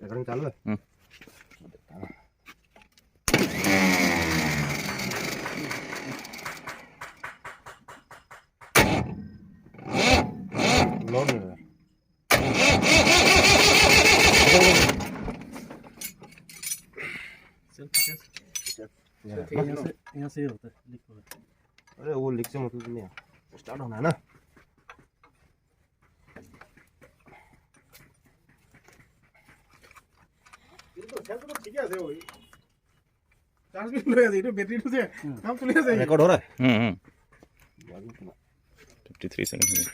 Recording चालू है। Load नहीं रहा। यहाँ से होता है लीक होता है। अरे वो लीक से मतलब नहीं है, स्टार्ट होना है ना। ठीक है वही चार्ज भी ले दे बैटरी से काम चले जाए। रिकॉर्ड हो रहा है। 53 सेकंड हो गए।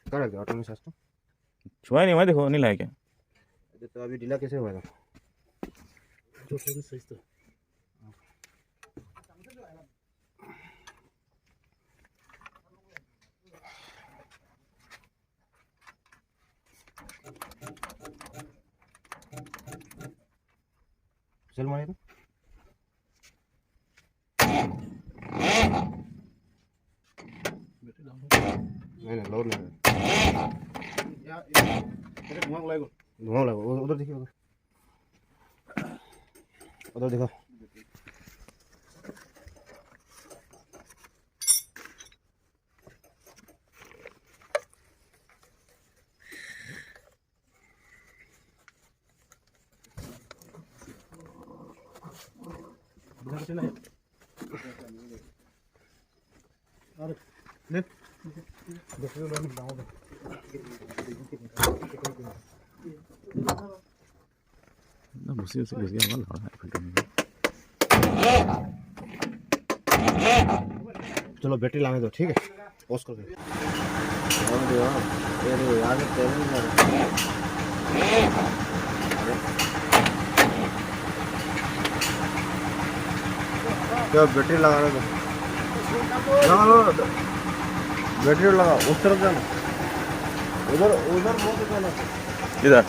करेगा ऑटो में सिस्टम छुआ नहीं हुआ, देखो नहीं लाया क्या। तो अभी ढीला कैसे हुआ था? जो थोड़ी सही तो चल मारे तो नहीं लोड नहीं या मेरे धुआं लगेगा। धुआं लगा। उधर देखिए, उधर देखो। इधर से नहीं अरे ले देखो लोग डाउन ना मुझसे उसे घुस गया वाला है फिल्टर में। चलो बैटरी लाने दो, ठीक है, पॉज कर दो। क्या बैटरी लगाने दो, लगा लो बैटरी लगा। उस तरफ जाना, उधर उधर वो जाना। इधर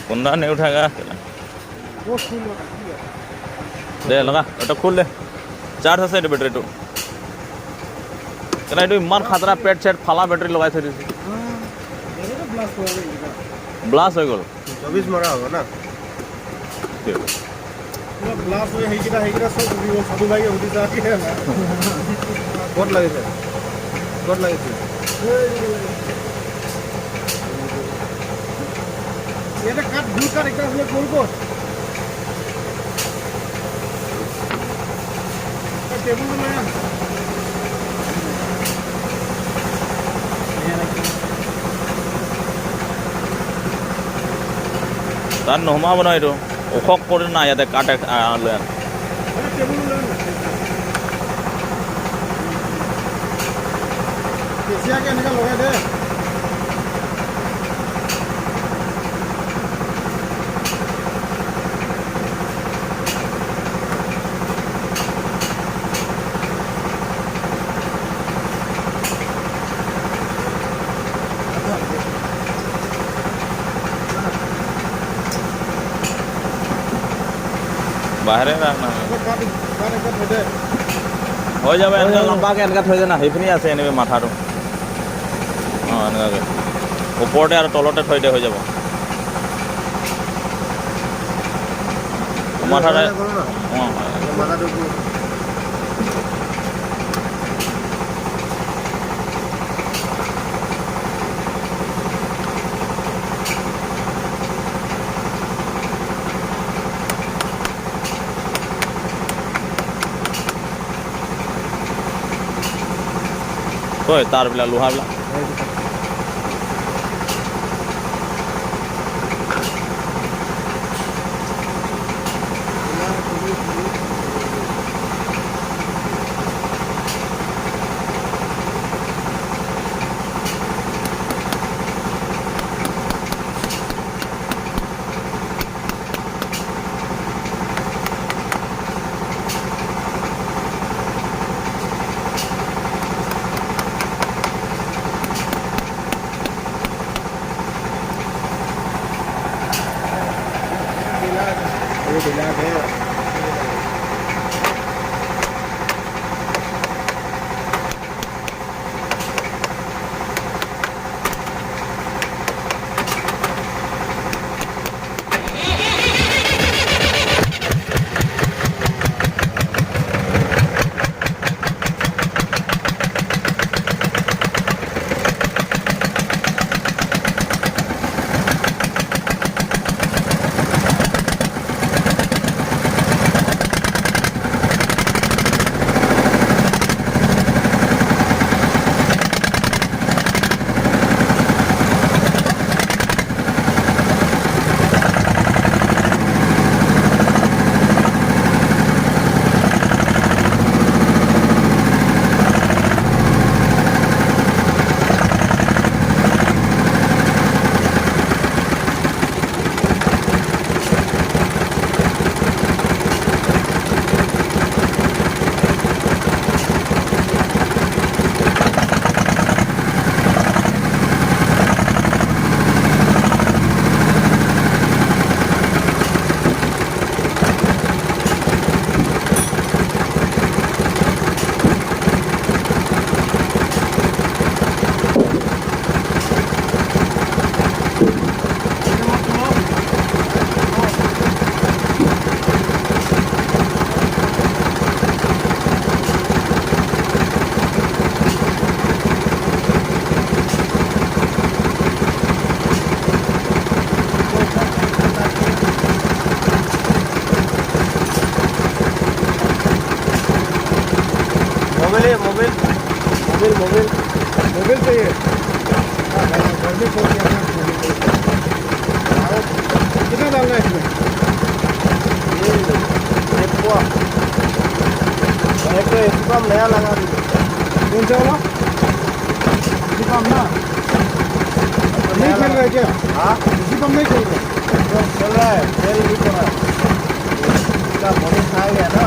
कुंदा नहीं उठाएगा, वो फुल दे लगा तो खोल ले। 4 से बैटरी तो चला इमान खतरा पेट सेट फाला बैटरी लगाए थे ब्लास्ट हो गल 24 मरा होगा ना। ब्लास्ट हो हेगिरा सब वो सब भाई होती जाती है ना। कोट लगे थे, कोट लगे थे। ये तो काट दूर का एक तरफ गोल को टेबल में लगा तार नहमा बना ये ओखक कर ना याते काटे ले टेबल में लगा कैसे आके निकल लगा दे। बाहर रखना हो जाए लंबा के एनका थोड़ी देना हेफनी आसे एने माथा तो हाँ एनका के ऊपरते और तलते थोड़ी दे हो जाब माथा तार बिला लोहा बिला এইবিলাক হে मोबाइल चाहिए कितना डालना है इसमें एक एसीपम नया लगा दीजिए कौन सा वाला एसीपम ना नहीं चल रहा है क्या हाँ एसीपम नहीं चल रहा चल रहा है तेरी नहीं चल रहा है इसका बॉडी खा गया ना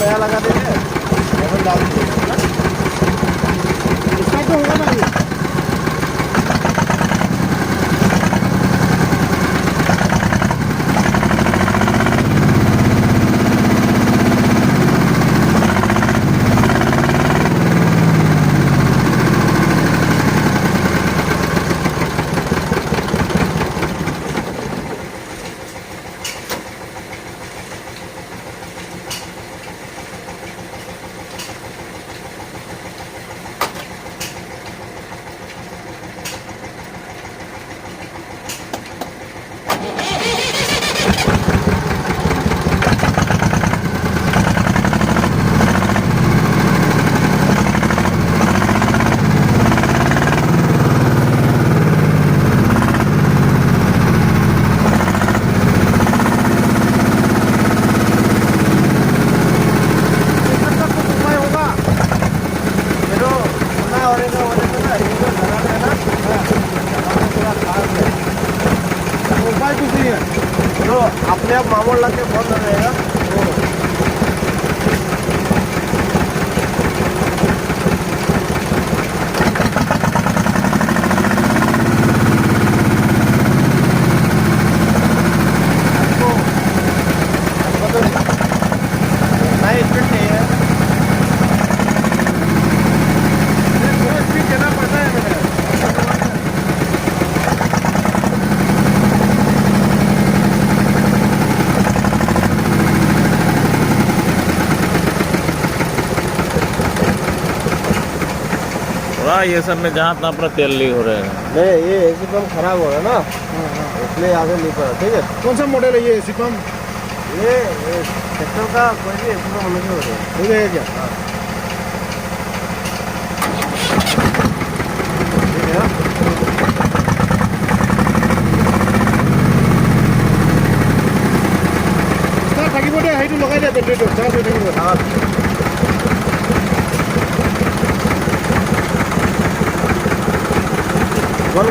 नया लगा देंगे डाल दीजिए इसका तो होगा ना ये तो अपने आप मामूल लगे बंद रहेगा नहीं स्पीड नहीं है स्पीड देना पड़ता है मेरे ये सब में जहाँ तहाँ पर तेल लीक हो रहे हैं नहीं ये एसी पंप खराब हो रहा है ना इसलिए आगे लीक हो रहा है ठीक है कौन सा मॉडल है ये एसी पंप ये सेक्टर का कोई भी एसी पंप हमेशा हो जाएगा हो जाएगा क्या ठीक है स्टार्ट থাকিব দে সেইটো লগাই দে বেটাৰিটো চাৰ্জ হৈ থাকিব বন্ধ